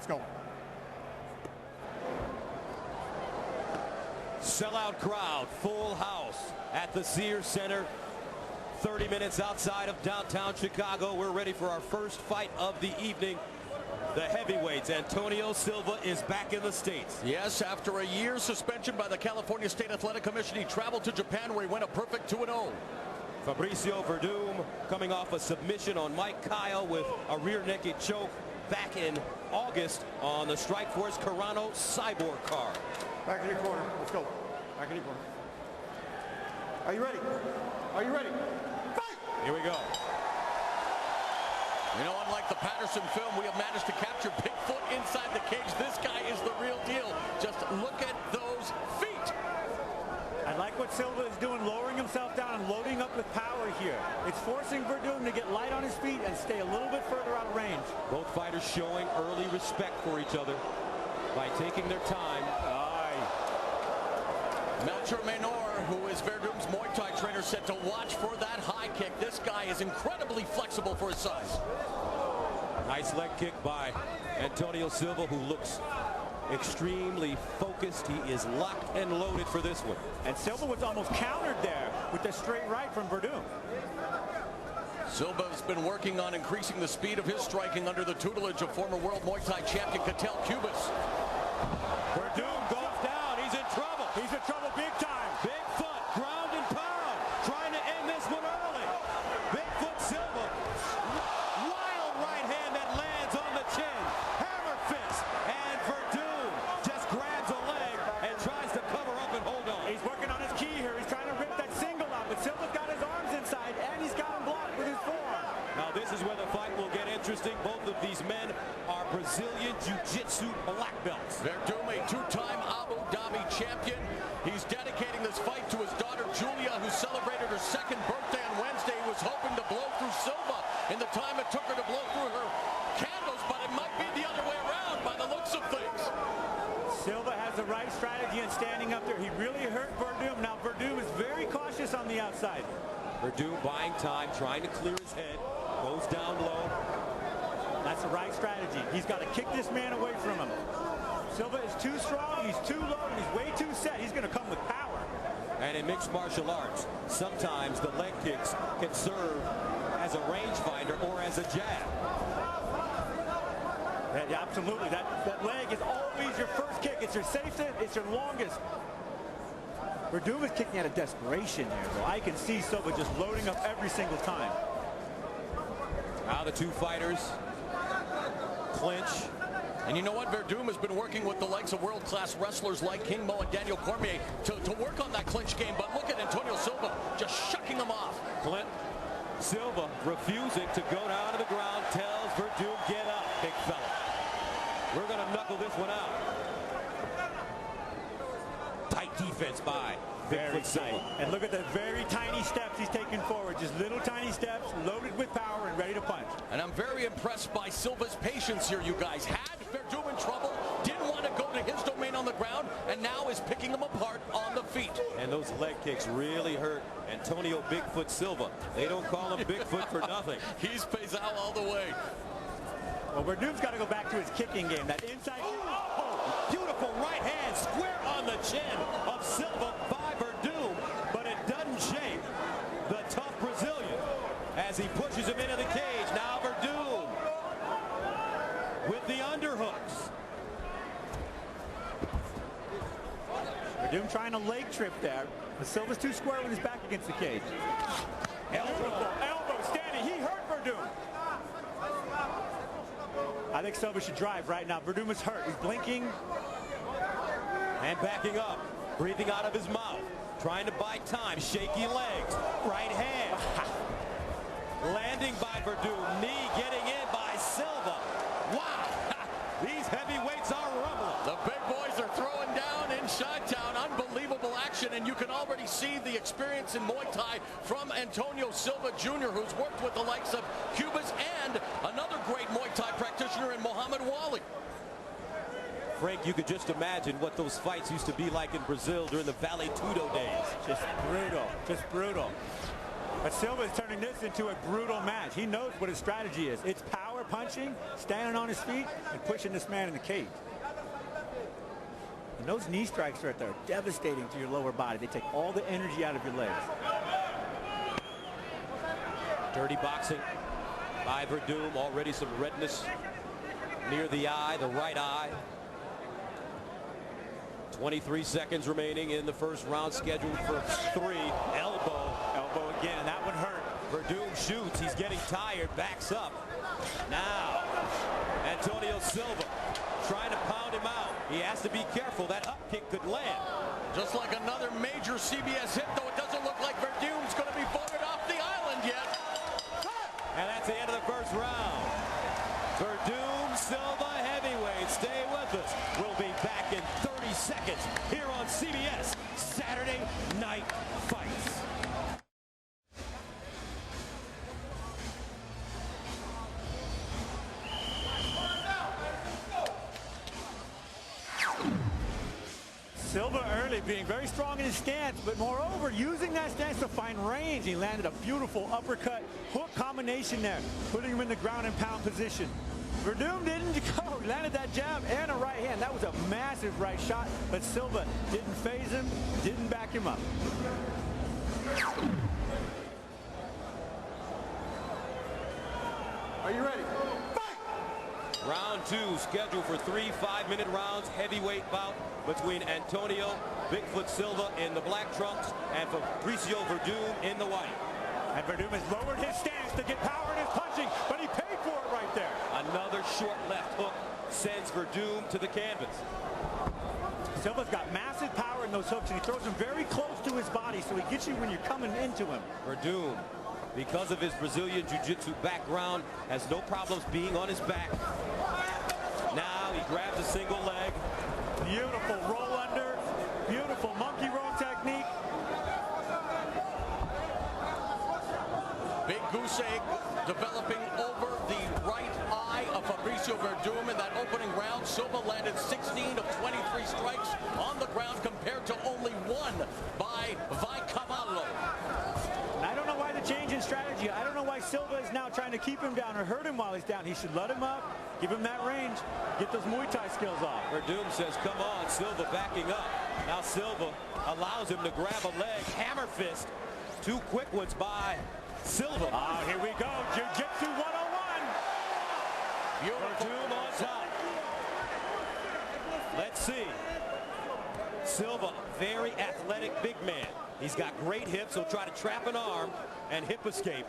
Let's go. Sellout crowd, full house at the Sears Center. 30 minutes outside of downtown Chicago. We're ready for our first fight of the evening. The heavyweights, Antonio Silva is back in the States. Yes, after a year's suspension by the California State Athletic Commission, he traveled to Japan where he went a perfect 2-0. Fabriccio Werdum coming off a submission on Mike Kyle with a rear naked choke back in August on the Strikeforce Carano Cyborg card. Back in your corner. Let's go. Back in your corner. Are you ready? Are you ready? Fight! Here we go. You know, unlike the Patterson film, we have managed to capture Bigfoot inside the cage. This guy is the real deal. Just look at those feet. I like what Silva is doing, lowering himself down and loading up with power here. It's forcing Werdum to get light on his feet and stay a little bit further out of range. Both fighters showing early respect for each other by taking their time. Melchior Menor, who is Werdum's Muay Thai trainer, said to watch for that high kick. This guy is incredibly flexible for his size. Nice leg kick by Antonio Silva, who looks extremely focused. He is locked and loaded for this one. And Silva was almost countered there with the straight right from Werdum. Silva's been working on increasing the speed of his striking under the tutelage of former World Muay Thai champion Catel Cubas. Werdum goes down. He's in trouble. He's in trouble big time. Bigfoot, ground and pound, trying to end this one early. Bigfoot Silva, wild right hand that lands on the chin. Hammer fist, and Werdum just grabs a leg and tries to cover up and hold on. He's working on his key here. He's trying to rip that single out, but Silva's got his arms inside, and he's got him blocked with his forearm. Now this is where the fight will get interesting. Both of these men are Brazilian Jiu-Jitsu black belts. Werdum, a two-time Abu Dhabi champion. He's dedicating this fight to his daughter Julia, who celebrated her second birthday on Wednesday. He was hoping to blow through Silva in the time it took her to blow through her candles, but it might be the other way around by the looks of things. Silva has the right strategy in standing up there. He really hurt Werdum. Now Werdum is very cautious on the outside. Werdum buying time, trying to clear his head, goes down low. That's the right strategy. He's got to kick this man away from him. Silva is too strong, he's too low, and he's way too set. He's going to come with power. And in mixed martial arts, sometimes the leg kicks can serve as a rangefinder or as a jab. Yeah, absolutely. That leg is always your first kick. It's your safest, it's your longest. Werdum is kicking out of desperation here, though. I can see Silva just loading up every single time. Now the two fighters clinch. And you know what? Werdum has been working with the likes of world-class wrestlers like King Mo and Daniel Cormier to work on that clinch game. But look at Antonio Silva just shucking him off. Clint Silva refusing to go down to the ground, tells Werdum, get up, big fella. We're going to knuckle this one out. Tight defense by Very Bigfoot Silva. tight. And look at the very tiny steps he's taking forward. Just little tiny steps, loaded with power and ready to punch. And I'm very impressed by Silva's patience here, you guys. Had Werdum in trouble, didn't want to go to his domain on the ground, and now is picking him apart on the feet. And those leg kicks really hurt Antonio Bigfoot Silva. They don't call him Bigfoot for nothing. He's Pezao all the way. Well, Werdum's got to go back to his kicking game. That inside. Oh, beautiful right hand square on the chin of Silva by Werdum, but it doesn't shake the tough Brazilian as he pushes him into the cage. Now Werdum with the underhooks. Werdum trying a leg trip there, but Silva's too square with his back against the cage. Elbow standing. He hurt Werdum. I think Silva should drive right now. Werdum is hurt. He's blinking. And backing up, breathing out of his mouth, trying to buy time, shaky legs, right hand. Landing by Werdum, knee getting in by Silva. Wow, these heavyweights are rumbling. The big boys are throwing down in Chi-Town. Unbelievable action, and you can already see the experience in Muay Thai from Antonio Silva Jr., who's worked with the likes of Cubas and another great Muay Thai practitioner in Muhammad Wali. Frank, you could just imagine what those fights used to be like in Brazil during the Vale Tudo days. Just brutal. Just brutal. But Silva is turning this into a brutal match. He knows what his strategy is. It's power punching, standing on his feet, and pushing this man in the cage. And those knee strikes right there are devastating to your lower body. They take all the energy out of your legs. Dirty boxing by Werdum. Already some redness near the eye, the right eye. 23 seconds remaining in the first round, scheduled for 3. Elbow again, and that one hurt. Werdum shoots. He's getting tired. Backs up. Now, Antonio Silva trying to pound him out. He has to be careful. That up kick could land. Just like another major CBS hit, though it doesn't look like Werdum's going to be voted off the island yet. And that's the end of the first round. Werdum, Silva, heavyweight. Stay with us. We'll be back in 30 seconds here on CBS Saturday Night Fights. Silva early being very strong in his stance, but moreover using that stance to find range. He landed a beautiful uppercut hook combination there, putting him in the ground and pound position. Werdum didn't go. He landed that jab and a right hand. That was a massive right shot, but Silva didn't phase him, didn't back him up. Are you ready? Round 2 scheduled for 3 5-minute rounds. Heavyweight bout between Antonio Bigfoot Silva in the black trunks and Fabriccio Werdum in the white. And Werdum has lowered his stance to get power in his punching, but he paid for it right there. Another short left hook sends Werdum to the canvas. Silva's got massive power in those hooks, and he throws them very close to his body, so he gets you when you're coming into him. Werdum, because of his Brazilian Jiu-Jitsu background, has no problems being on his back. Now he grabs a single leg. Beautiful roll under, beautiful monkey roll technique. Big goose egg developing over the right eye of Fabriccio Werdum in that opening round. Silva landed 16 of 23 strikes on the ground compared to only 1 by Vicavallo. I don't know why the change in strategy. I don't know why Silva is now trying to keep him down or hurt him while he's down. He should let him up, give him that range, get those Muay Thai skills off. Werdum says, come on. Silva backing up. Now Silva allows him to grab a leg. Hammer fist. 2 quick ones by Silva. Oh, here we go. Jiu-Jitsu 101. Werdum on top. Let's see. Silva, very athletic big man. He's got great hips. He'll try to trap an arm and hip escape.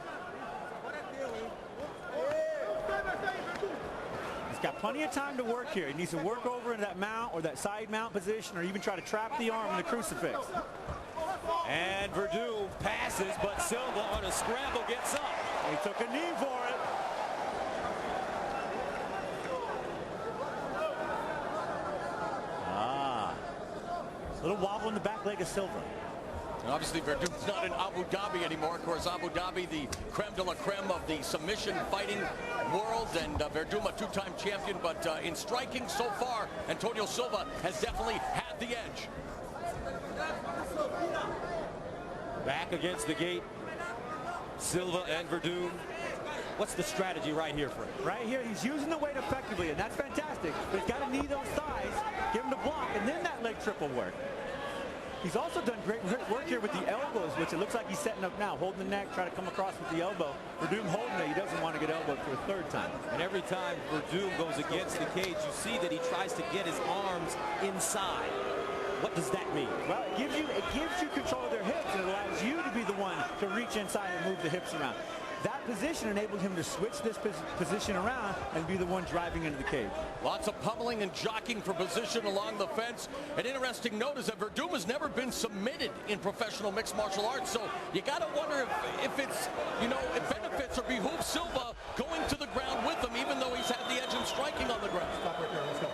He's got plenty of time to work here. He needs to work over into that mount or that side mount position, or even try to trap the arm in the crucifix. And Werdum passes, but Silva on a scramble gets up. He took a knee for it. A little wobble in the back leg of Silva. And obviously Werdum's not in Abu Dhabi anymore. Of course, Abu Dhabi, the creme de la creme of the submission fighting world, and Werdum a 2-time champion. But in striking so far, Antonio Silva has definitely had the edge. Back against the gate, Silva and Werdum. What's the strategy right here for him? Right here, he's using the weight effectively, and that's fantastic. But he's got to knee those thighs, give him the block, and then that leg trip will work. He's also done great work here with the elbows, which it looks like he's setting up now, holding the neck, trying to come across with the elbow. Werdum holding it, he doesn't want to get elbowed for a 3rd time. And every time Werdum goes against the cage, you see that he tries to get his arms inside. What does that mean? Well, it gives you control of their hips, and it allows you to be the one to reach inside and move the hips around. That position enabled him to switch this position around and be the one driving into the cage. Lots of pummeling and jockeying for position along the fence. An interesting note is that Werdum has never been submitted in professional mixed martial arts, so you got to wonder if it's, it benefits or behooves Silva going to the ground with him, even though he's had the edge in striking on the ground. Stop right there. Let's go.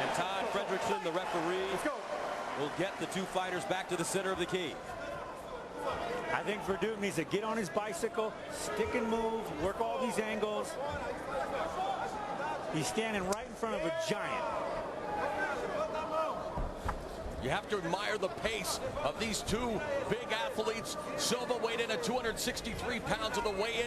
And Todd Fredrickson, the referee, will get the 2 fighters back to the center of the cage. I think Werdum needs to get on his bicycle, stick and move, work all these angles. He's standing right in front of a giant. You have to admire the pace of these two big athletes. Silva weighed in at 263 pounds of the weigh-in.